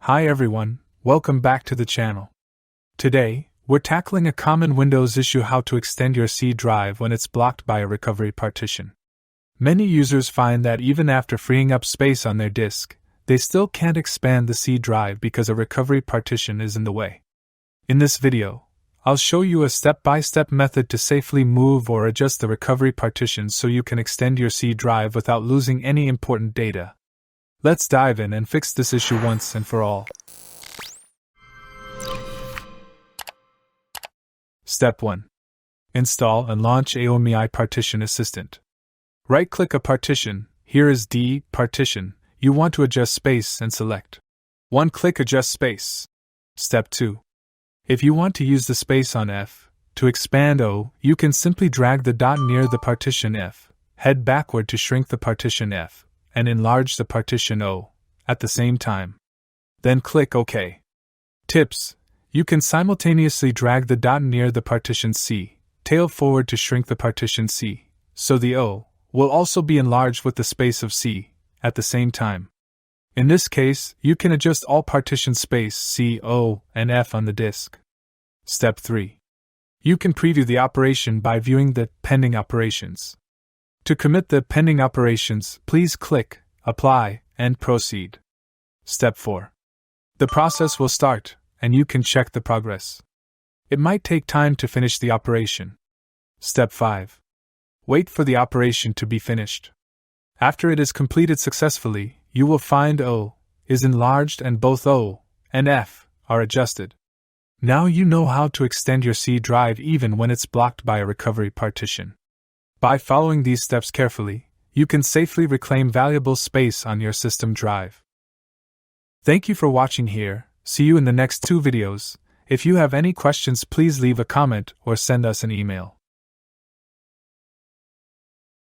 Hi everyone, welcome back to the channel. Today, we're tackling a common Windows issue: how to extend your C drive when it's blocked by a recovery partition. Many users find that even after freeing up space on their disk, they still can't expand the C drive because a recovery partition is in the way. In this video, I'll show you a step-by-step method to safely move or adjust the recovery partition so you can extend your C drive without losing any important data. Let's dive in and fix this issue once and for all. Step 1. Install and launch AOMEI Partition Assistant. Right-click a partition, here is D, Partition. You want to adjust space and select 1. Click Adjust Space. Step 2. If you want to use the space on F to expand O, you can simply drag the dot near the partition F, head backward to shrink the partition F, and enlarge the partition O at the same time. Then click OK. Tips: you can simultaneously drag the dot near the partition C, tail forward to shrink the partition C, so the O will also be enlarged with the space of C at the same time. In this case, you can adjust all partition space C, O, and F on the disk. Step 3. You can preview the operation by viewing the pending operations. To commit the pending operations, please click Apply and Proceed. Step 4. The process will start, and you can check the progress. It might take time to finish the operation. Step 5. Wait for the operation to be finished. After it is completed successfully, you will find O is enlarged and both O and F are adjusted. Now you know how to extend your C drive even when it's blocked by a recovery partition. By following these steps carefully, you can safely reclaim valuable space on your system drive. Thank you for watching here. See you in the next 2 videos. If you have any questions, please leave a comment or send us an email.